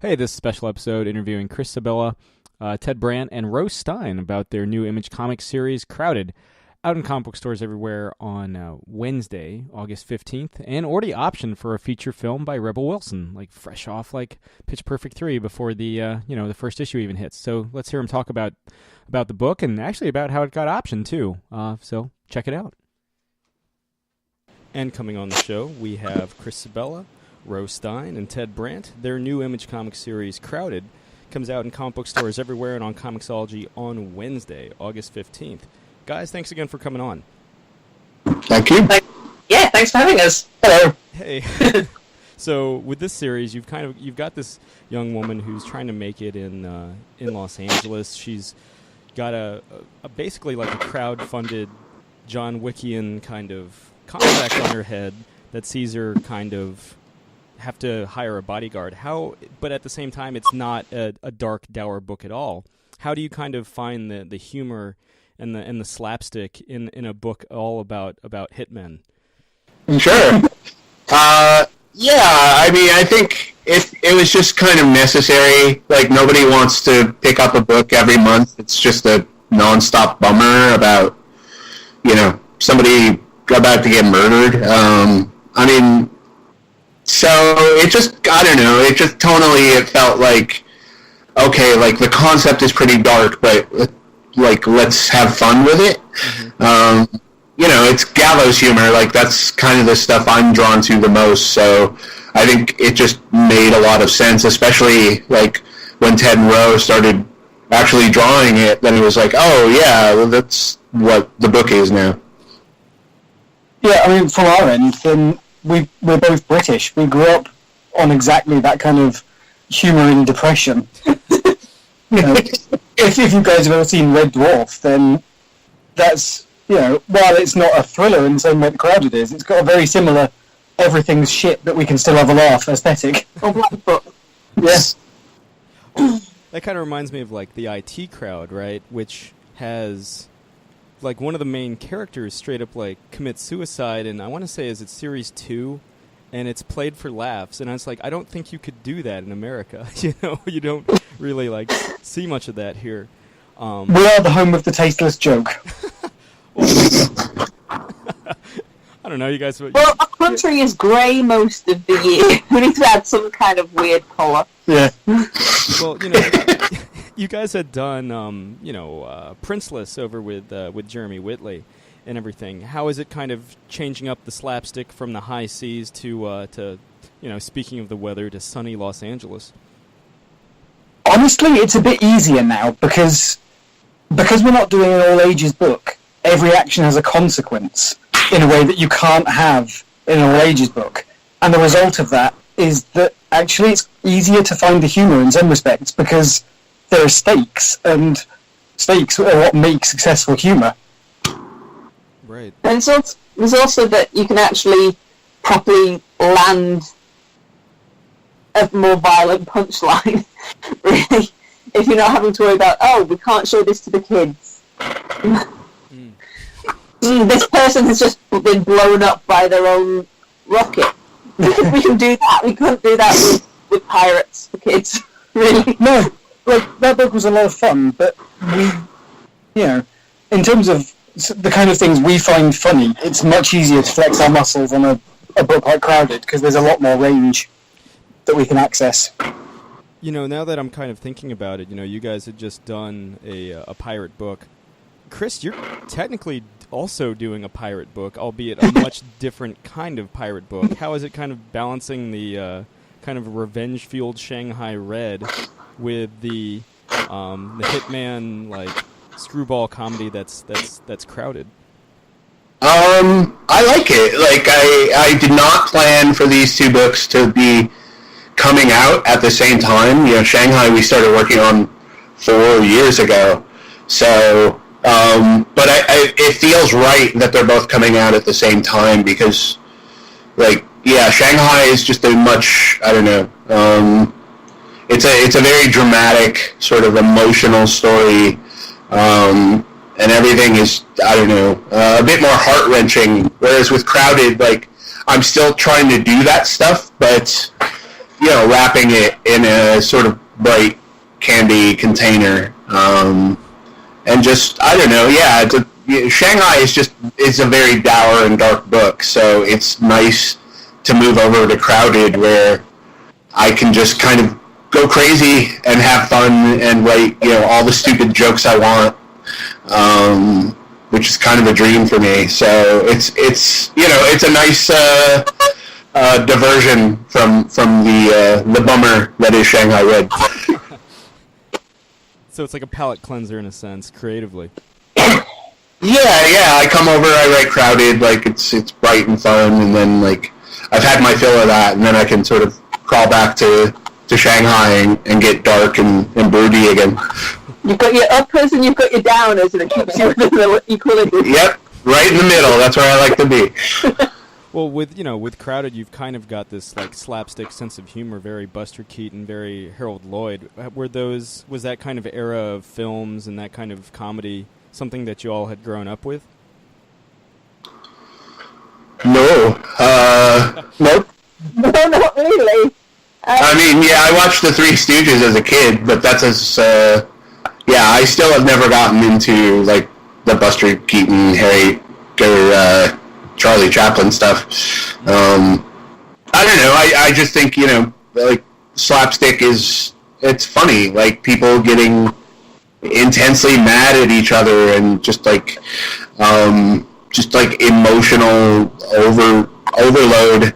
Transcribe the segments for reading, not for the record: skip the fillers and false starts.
Hey, this special episode interviewing Chris Sebela, Ted Brandt, and Ro Stein about their new Image comic series, Crowded, out in comic book stores everywhere on Wednesday, August 15th, and already optioned for a feature film by Rebel Wilson, like fresh off like Pitch Perfect 3 before the first issue even hits. So let's hear him talk about the book and actually about how it got optioned too. So check it out. And coming on the show, we have Chris Sebela, Ro Stein, and Ted Brandt. Their new Image comic series, Crowded, comes out in comic book stores everywhere and on Comixology on Wednesday, August 15th. Guys, thanks again for coming on. Thank you. Thanks for having us. Hello. Hey. So with this series, you've got this young woman who's trying to make it in Los Angeles. She's got a basically like a crowd-funded John Wickian kind of contract on her head that sees her kind of have to hire a bodyguard. But at the same time, it's not a dark, dour book at all. How do you kind of find the humor and the slapstick in a book all about hitmen? Sure. I think it was just kind of necessary. Like, nobody wants to pick up a book every month. It's just a nonstop bummer about, somebody about to get murdered. So it just, I don't know, it just tonally, it felt like, okay, like the concept is pretty dark, but like, let's have fun with it. Mm-hmm. It's gallows humor, like that's kind of the stuff I'm drawn to the most, so I think it just made a lot of sense, especially like when Ted and Ro started actually drawing it, then it was like, oh yeah, well, that's what the book is now. Yeah, from our end, then we're both British. We grew up on exactly that kind of humour and depression. If you guys have ever seen Red Dwarf, then that's, while it's not a thriller in the same way that Crowded is, it's got a very similar everything's shit but we can still have a laugh aesthetic. Yes. That kind of reminds me of like the IT Crowd, right? Which has like one of the main characters straight up like commits suicide, and I want to say is it series 2, and it's played for laughs, and I was like, I don't think you could do that in America. You don't really like see much of that here. We are the home of the tasteless joke. I don't know, you guys. Well, our country is grey most of the year. We need to add some kind of weird colour. Yeah. Well, you guys had done, Princeless over with Jeremy Whitley and everything. How is it kind of changing up the slapstick from the high seas to speaking of the weather, to sunny Los Angeles? Honestly, it's a bit easier now because we're not doing an all-ages book. Every action has a consequence in a way that you can't have in an all-ages book. And the result of that is that actually it's easier to find the humour in some respects because there are stakes, and stakes are what make successful humour. Right. And there's also that you can actually properly land a more violent punchline, really, if you're not having to worry about, we can't show this to the kids. This person has just been blown up by their own rocket. We can do that. We couldn't do that with pirates for kids, really. No. Like, that book was a lot of fun, but we, in terms of the kind of things we find funny, it's much easier to flex our muscles on a book like Crowded, because there's a lot more range that we can access. Now that I'm kind of thinking about it, you guys had just done a pirate book. Chris, you're technically also doing a pirate book, albeit a much different kind of pirate book. How is it kind of balancing the kind of revenge-fueled Shanghai Red with the hitman like screwball comedy that's Crowded? I like it. Like, I did not plan for these two books to be coming out at the same time. Shanghai we started working on 4 years ago, so but it feels right that they're both coming out at the same time because, Shanghai is just a much, I don't know, it's a very dramatic, sort of emotional story, and everything is, I don't know, a bit more heart-wrenching, whereas with Crowded, I'm still trying to do that stuff, but wrapping it in a sort of bright candy container, and just, I don't know, Shanghai is a very dour and dark book, so it's nice to move over to Crowded, where I can just kind of go crazy and have fun and write, all the stupid jokes I want, which is kind of a dream for me. So it's a nice diversion from the bummer that is Shanghai Red. So it's like a palate cleanser in a sense, creatively. Yeah. I come over, I write Crowded, like it's bright and fun, and then like I've had my fill of that, and then I can sort of crawl back to Shanghai and get dark and broody again. You've got your uppers and you've got your downers, and it keeps you within the equilibrium. Yep, right in the middle. That's where I like to be. Well, with Crowded, you've kind of got this like slapstick sense of humor, very Buster Keaton, very Harold Lloyd. Was that kind of era of films and that kind of comedy something that you all had grown up with? No. Nope. No, not really. I mean, I watched The Three Stooges as a kid, but that's I still have never gotten into, like, the Buster Keaton, Harry, or Charlie Chaplin stuff. I don't know, I just think, like, slapstick it's funny, like, people getting intensely mad at each other and just emotional overload.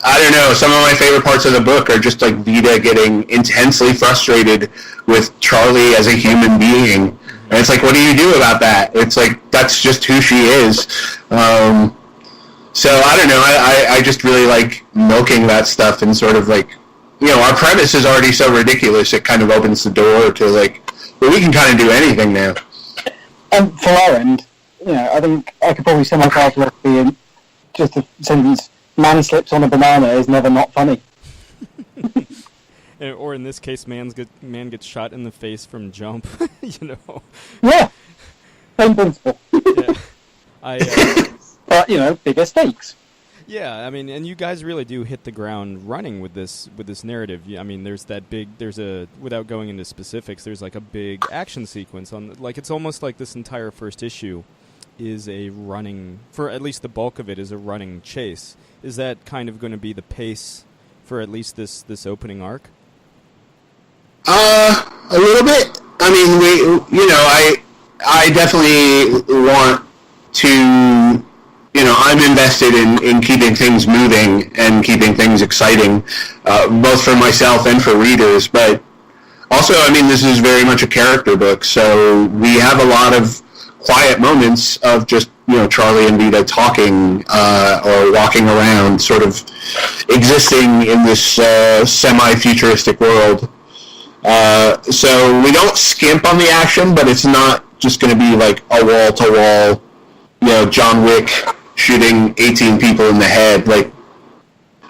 I don't know, some of my favorite parts of the book are just like Vita getting intensely frustrated with Charlie as a human being. And it's like, what do you do about that? It's like, that's just who she is. So I don't know, I just really like milking that stuff and sort of like, our premise is already so ridiculous, it kind of opens the door to like, well, we can kind of do anything now. And for our end, I think I could probably sum up our philosophy in just a sentence: man slips on a banana is never not funny. Or in this case, man gets shot in the face from jump. Yeah, same principle. Yeah. But bigger stakes. Yeah, I mean, and you guys really do hit the ground running with this narrative. I mean, without going into specifics, there's like a big action sequence it's almost like this entire first issue is a running, for at least the bulk of it, is a running chase. Is that kind of going to be the pace for at least this opening arc? A little bit. I mean, I definitely want to, I'm invested in keeping things moving and keeping things exciting, both for myself and for readers. But also, I mean, this is very much a character book, so we have a lot of quiet moments of just, Charlie and Vita talking or walking around, sort of existing in this semi-futuristic world. So we don't skimp on the action, but it's not just going to be like a wall-to-wall, John Wick shooting 18 people in the head. Like,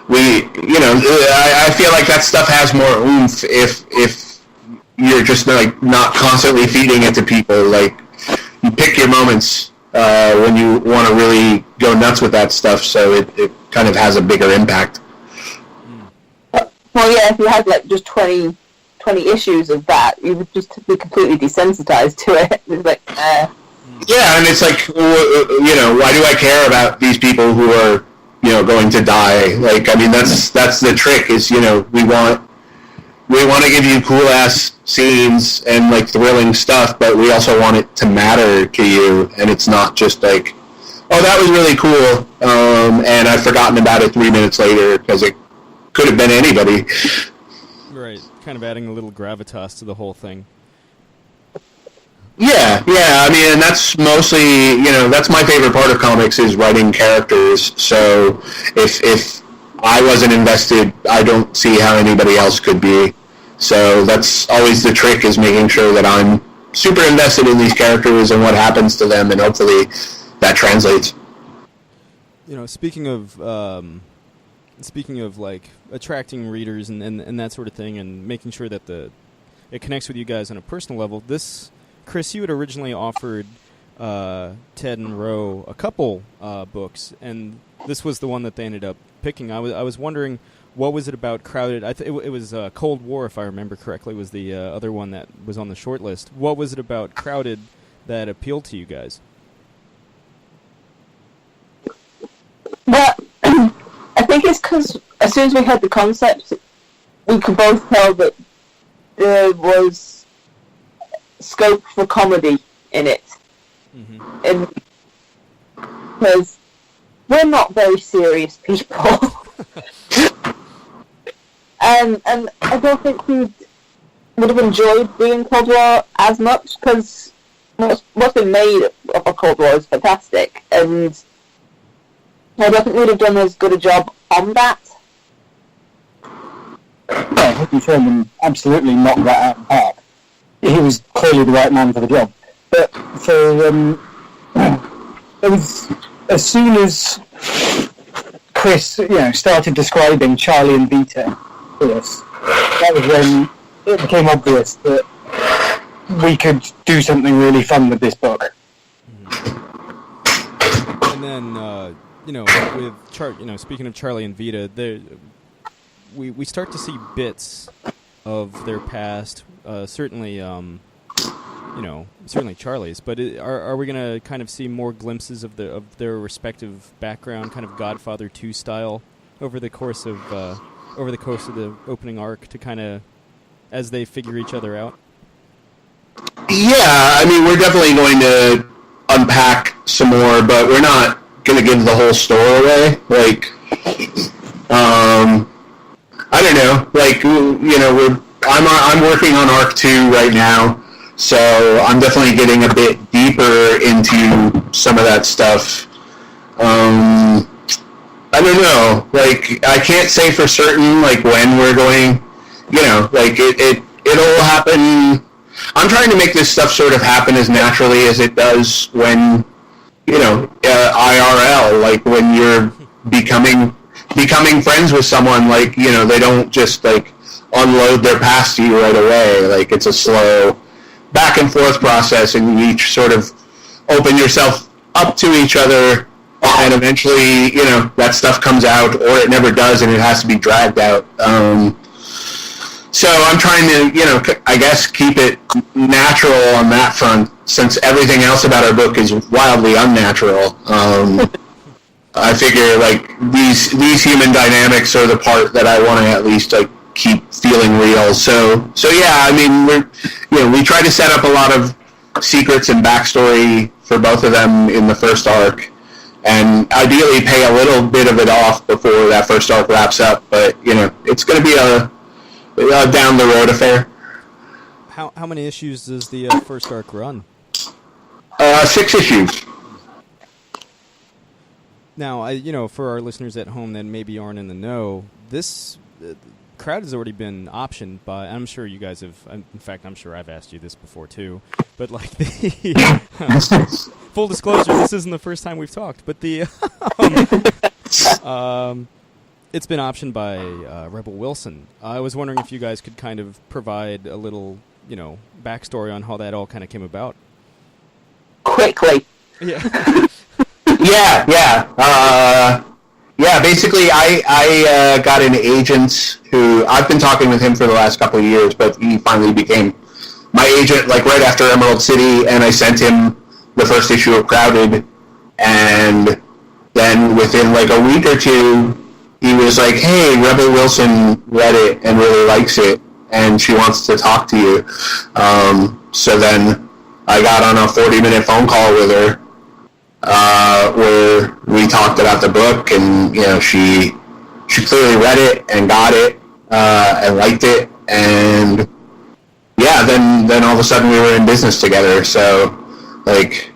I feel like that stuff has more oomph if you're just like not constantly feeding it to people. Like, you pick your moments when you want to really go nuts with that stuff, so it kind of has a bigger impact. Well, yeah, if you had like just 20 issues of that, you would just be completely desensitized to it. It's like, Yeah, and it's like, why do I care about these people who are, going to die? Like, I mean, that's the trick is, we want to give you cool ass scenes and like thrilling stuff, but we also want it to matter to you, and it's not just like, oh, that was really cool, and I've forgotten about it 3 minutes later because it could have been anybody. Right, kind of adding a little gravitas to the whole thing. Yeah, I mean, and that's mostly, that's my favorite part of comics is writing characters, so if I wasn't invested, I don't see how anybody else could be. So that's always the trick, is making sure that I'm super invested in these characters and what happens to them, and hopefully that translates. Speaking of like attracting readers and that sort of thing, and making sure that it connects with you guys on a personal level, Chris, you had originally offered Ted and Ro a couple books, and this was the one that they ended up picking. I was wondering what was it about Crowded? It was Cold War, if I remember correctly, was the other one that was on the short list. What was it about Crowded that appealed to you guys? Well, I think it's because as soon as we heard the concept, we could both tell that there was scope for comedy in it. Mm-hmm. And because we're not very serious people. and I don't think we would have enjoyed doing Cold War as much, because what's been made of a Cold War is fantastic, and I don't think we'd have done as good a job on that. Yeah, Hickey Sherman absolutely knocked that out of the park. He was clearly the right man for the job. But for it was as soon as Chris, started describing Charlie and Vita to us, that was when it became obvious that we could do something really fun with this book. And then, with speaking of Charlie and Vita, we start to see bits of their past. Certainly Charlie's. But are we going to kind of see more glimpses of their respective background, kind of Godfather 2 style, over the course of the opening arc, to kind of as they figure each other out? Yeah, I mean, we're definitely going to unpack some more, but we're not going to give the whole story away. Like, I don't know. Like, I'm working on Arc 2 right now, so I'm definitely getting a bit deeper into some of that stuff. I don't know. Like, I can't say for certain, like, when we're going, it'll happen. I'm trying to make this stuff sort of happen as naturally as it does when, IRL, like when you're becoming friends with someone, like, they don't just, like, unload their past to you right away. Like, it's a slow back and forth process, and you each sort of open yourself up to each other, and eventually, that stuff comes out, or it never does, and it has to be dragged out. So I'm trying to, I guess, keep it natural on that front, since everything else about our book is wildly unnatural. I figure, like, these human dynamics are the part that I want to at least, like, keep feeling real. So yeah, I mean, we try to set up a lot of secrets and backstory for both of them in the first arc, and ideally pay a little bit of it off before that first arc wraps up. But it's going to be a down the road affair. How many issues does the first arc run? 6 issues. Now, for our listeners at home that maybe aren't in the know, this Crowd has already been optioned by. I'm sure you guys have. In fact, I'm sure I've asked you this before too. But like full disclosure, this isn't the first time we've talked. But it's been optioned by Rebel Wilson. I was wondering if you guys could kind of provide a little, backstory on how that all kind of came about. Quickly. Yeah. Yeah, basically I got an agent who, I've been talking with him for the last couple of years, but he finally became my agent, like, right after Emerald City, and I sent him the first issue of Crowded, and then within, like, a week or two, he was like, hey, Rebel Wilson read it and really likes it, and she wants to talk to you. So then I got on a 40-minute phone call with her, where we talked about the book, and she clearly read it and got it and liked it, and yeah, then all of a sudden we were in business together. So, like,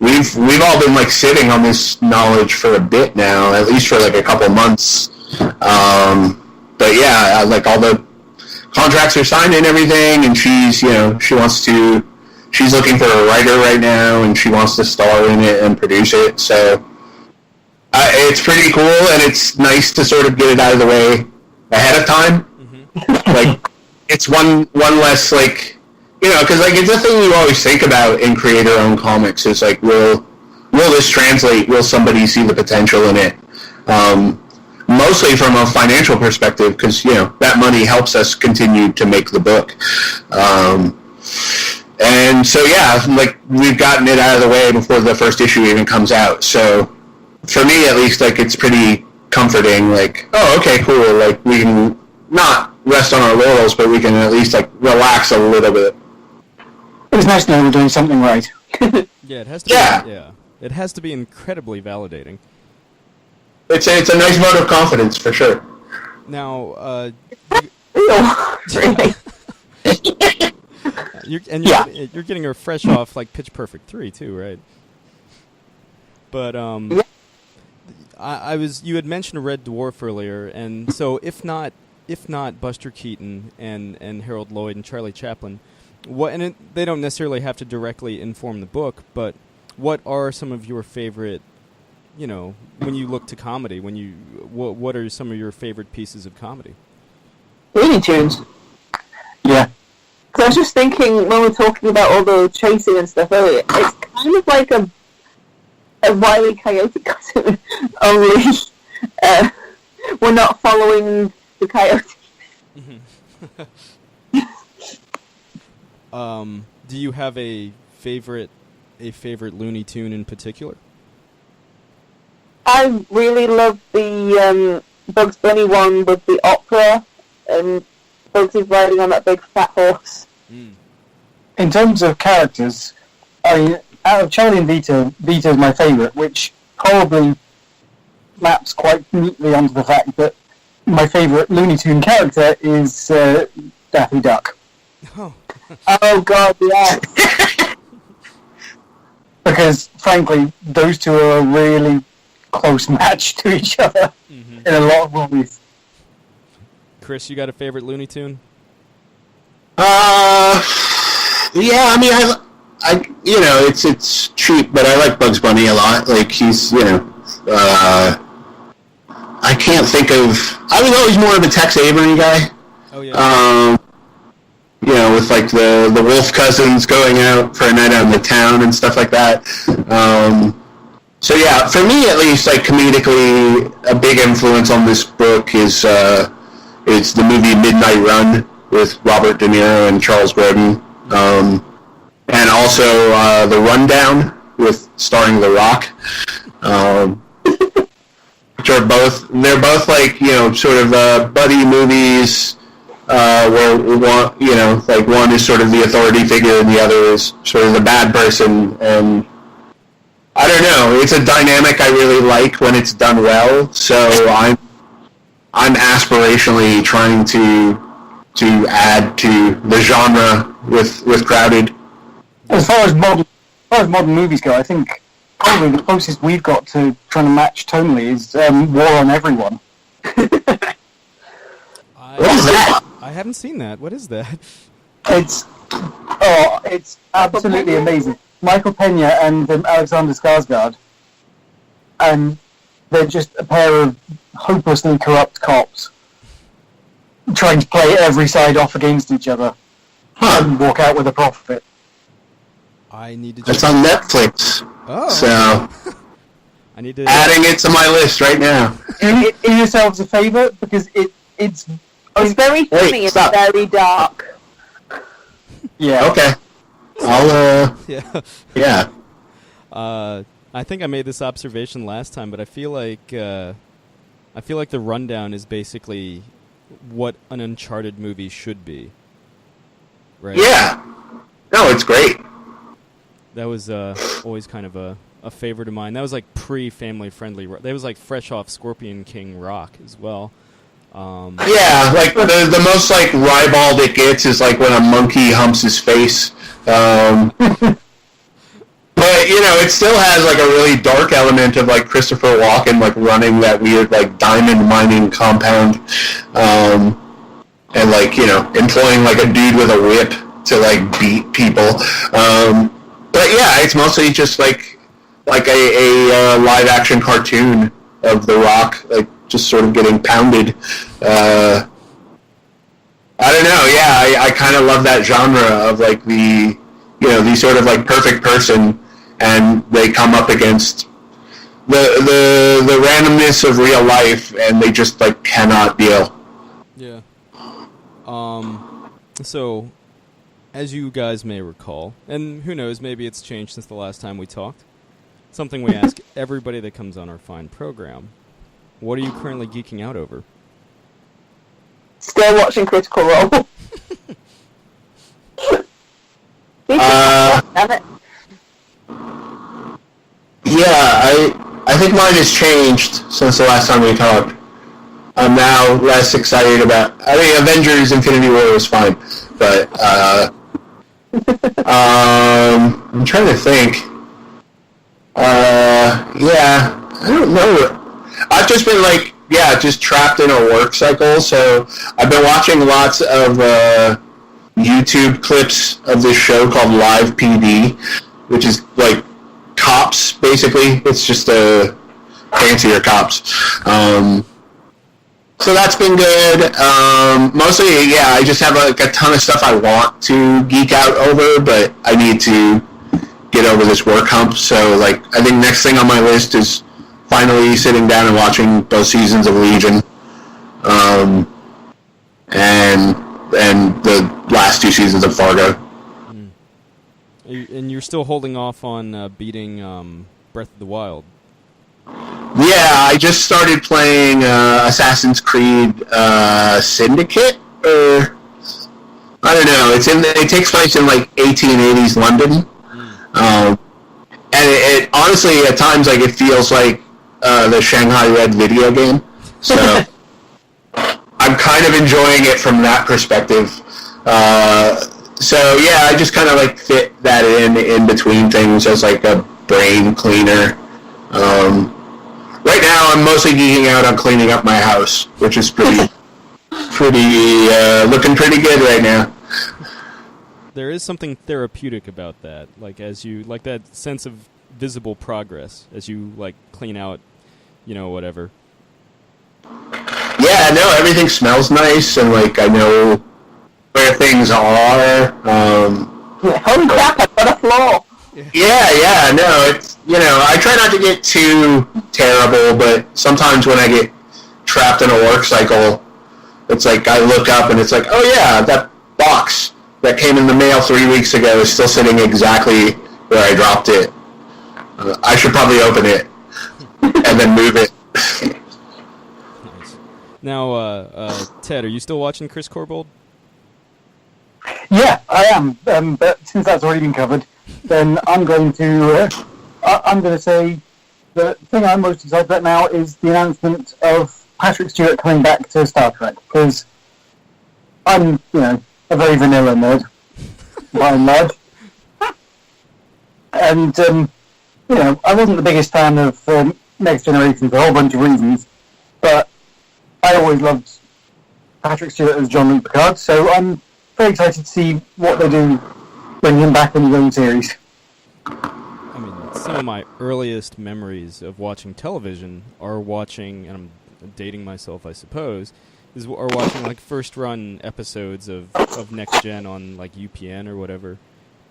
we've all been, like, sitting on this knowledge for a bit now, at least for like a couple months. But yeah, like, all the contracts are signed and everything, and she's she's looking for a writer right now, and she wants to star in it and produce it. So it's pretty cool, and it's nice to sort of get it out of the way ahead of time. Mm-hmm. Like, it's one less, like, because, like, it's a thing you always think about in creator-owned comics, is like, will this translate? Will somebody see the potential in it? mostly from a financial perspective, because that money helps us continue to make the book. And so like we've gotten it out of the way before the first issue even comes out. So for me, at least, like it's pretty comforting. Like, oh, okay, cool. Like we can not rest on our laurels, but we can at least like relax a little bit. It was nice to know we're doing something right. Yeah, it has to. Yeah. Be, yeah, it has to be incredibly validating. It's a nice vote of confidence for sure. Now, Really? you're getting her fresh off like Pitch Perfect 3 too, right? But Yeah. you had mentioned Red Dwarf earlier, and so if not Buster Keaton and Harold Lloyd and Charlie Chaplin, they don't necessarily have to directly inform the book, but what are some of your favorite, when you look to comedy, what are some of your favorite pieces of comedy? Looney Tunes. Yeah. So I was just thinking, when we're talking about all the chasing and stuff earlier, it's kind of like a Wile E. Coyote cartoon, only we're not following the coyote. Do you have a favorite Looney Tune in particular? I really love the Bugs Bunny one with the opera, and Bugs is riding on that big fat horse. Mm. In terms of characters, out of Charlie and Vito, Vito's my favourite, which probably maps quite neatly onto the fact that my favourite Looney Tune character is Daffy Duck. Oh. Oh God, yeah. Because, frankly, those two are a really close match to each other in a lot of movies. Chris, you got a favorite Looney Tune? Yeah, I mean, I it's cheap, but I like Bugs Bunny a lot. Like he's, I can't think of. I was always more of a Tex Avery guy. Oh yeah. With like the Wolf cousins going out for a night out in the town and stuff like that. So yeah, for me at least, like comedically, a big influence on this book is the movie Midnight Run with Robert De Niro and Charles Grodin, and also The Rundown starring The Rock, which they're both like sort of buddy movies. Where one is sort of the authority figure and the other is sort of the bad person, and I don't know. It's a dynamic I really like when it's done well. So I'm aspirationally trying to add to the genre with Crowded. As far as modern movies go, I think probably the closest we've got to trying to match tonally is War on Everyone. What is that? I haven't seen that. What is that? It's absolutely amazing. Michael Pena and Alexander Skarsgård, and they're just a pair of hopelessly corrupt cops trying to play every side off against each other and walk out with a profit. I need to. It's on Netflix. Oh. So I need to adding it to my list right now. Do yourselves a favour, because it's very funny and very dark. Yeah. Okay. I'll Yeah. I think I made this observation last time, but I feel like The Rundown is basically what an Uncharted movie should be. Right? Yeah. No, it's great. That was always kind of a favorite of mine. That was like pre-family friendly. That was like fresh off Scorpion King rock as well. Yeah, like the most like ribald it gets is like when a monkey humps his face. But it still has like a really dark element of like Christopher Walken like running that weird like diamond mining compound, and like employing like a dude with a whip to like beat people. But yeah, it's mostly just like a live action cartoon of The Rock, like just sort of getting pounded. I don't know. Yeah, I kind of love that genre of like the sort of like perfect person, and they come up against the randomness of real life, and they just like cannot deal. Yeah. So, as you guys may recall, and who knows, maybe it's changed since the last time we talked, something we ask everybody that comes on our fine program: what are you currently geeking out over? Still watching Critical Role. Damn it. Yeah, I think mine has changed since the last time we talked. I'm now less excited about. I mean, Avengers: Infinity War was fine, but I'm trying to think. Yeah, I don't know. I've just been like, just trapped in a work cycle. So I've been watching lots of YouTube clips of this show called Live PD, which is like cops, basically. It's just a fancier cops. So that's been good. Mostly, I just have like a ton of stuff I want to geek out over, but I need to get over this work hump. So like, I think next thing on my list is finally sitting down and watching both seasons of Legion, and the last 2 seasons of Fargo. And you're still holding off on beating Breath of the Wild. Yeah, I just started playing Assassin's Creed Syndicate, or I don't know. It takes place in like 1880s London, and it honestly at times like it feels like the Shanghai Red video game. So I'm kind of enjoying it from that perspective. So yeah, I just kind of like fit that in between things as like a brain cleaner. Right now, I'm mostly geeking out on cleaning up my house, which is looking pretty good right now. There is something therapeutic about that, like that sense of visible progress as you like clean out, whatever. Yeah, no, everything smells nice, and like I know where things are. Holy crap! I've got a flaw. Yeah, no, it's, I try not to get too terrible, but sometimes when I get trapped in a work cycle, it's like I look up and it's like, oh yeah, that box that came in the mail 3 weeks ago is still sitting exactly where I dropped it. I should probably open it and then move it. Nice. Now, Ted, are you still watching Chris Corbold? Yeah, I am. But since that's already been covered, then I'm going to say the thing I'm most excited about now is the announcement of Patrick Stewart coming back to Star Trek, because I'm, a very vanilla nerd, by and large. And, I wasn't the biggest fan of Next Generation for a whole bunch of reasons, but I always loved Patrick Stewart as Jean-Luc Picard, so I'm very excited to see what they do bring him back in his own series. I mean, some of my earliest memories of watching television are watching, and I'm dating myself, I suppose, are watching like first run episodes of Next Gen on like UPN or whatever.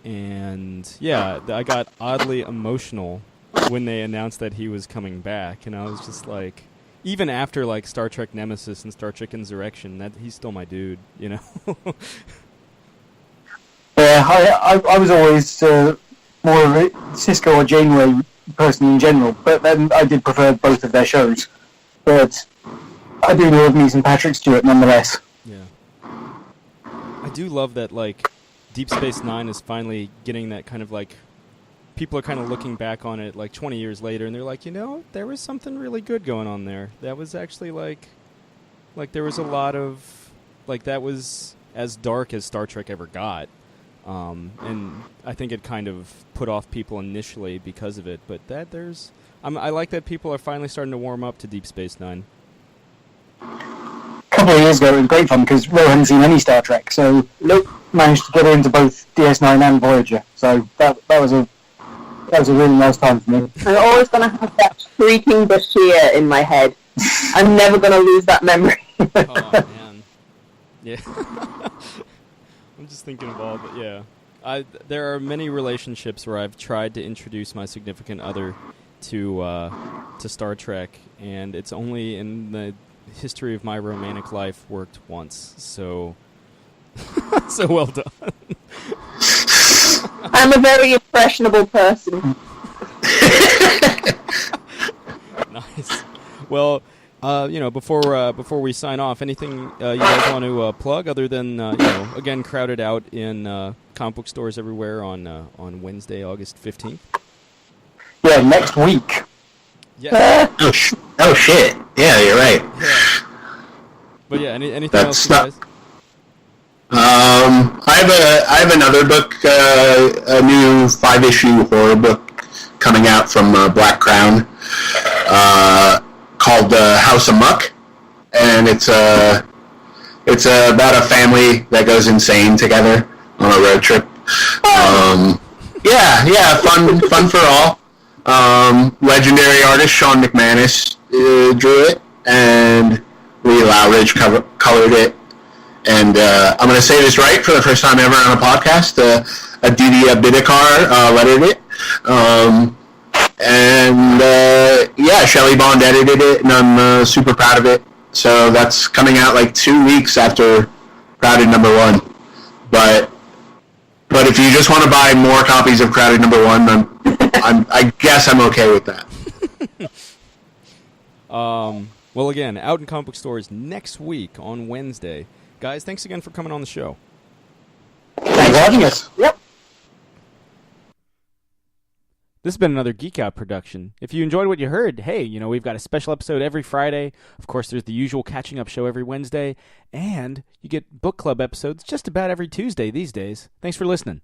And yeah, I got oddly emotional when they announced that he was coming back, and I was just like, even after like Star Trek Nemesis and Star Trek Insurrection, that he's still my dude, Yeah, I was always more of a Cisco or Janeway person in general, but then I did prefer both of their shows. But I do love me some Patrick Stewart nonetheless. Yeah. I do love that, like, Deep Space Nine is finally getting that kind of, like, people are kind of looking back on it, like, 20 years later, and they're like, there was something really good going on there. That was actually, like, there was a lot of, like, that was as dark as Star Trek ever got. And I think it kind of put off people initially because of it, but I like that people are finally starting to warm up to Deep Space Nine. A couple of years ago, it was great fun because Ro hadn't seen any Star Trek, so managed to get her into both DS9 and Voyager. So that was a really nice time for me. I'm always going to have that shrieking Bashir in my head. I'm never going to lose that memory. Oh man, yeah. I'm just thinking of all, but yeah. There are many relationships where I've tried to introduce my significant other to to Star Trek, and it's only in the history of my romantic life worked once. So, so well done. I'm a very impressionable person. Nice. Well, before we sign off, anything you guys want to plug other than again, Crowded Out in comic book stores everywhere on Wednesday, August 15th. Yeah, next week. Yeah. Oh shit! Yeah, you're right. Yeah. But yeah, anything else, That's you guys? I have another book, a new 5-issue horror book coming out from Black Crown, called House of Muck, and it's about a family that goes insane together on a road trip. Yeah, fun for all. Legendary artist Sean McManus drew it, and Lee Lowridge colored it. And I'm going to say this right for the first time ever on a podcast. Aditya Bidikar lettered it. Shelley Bond edited it, and I'm super proud of it. So that's coming out like 2 weeks after Crowded #1. But if you just want to buy more copies of Crowded #1, then I guess I'm okay with that. Well, again, out in comic book stores next week on Wednesday. Guys, thanks again for coming on the show. Thanks for having us. Yep. This has been another Geek Out production. If you enjoyed what you heard, hey, we've got a special episode every Friday. Of course, there's the usual catching up show every Wednesday. And you get book club episodes just about every Tuesday these days. Thanks for listening.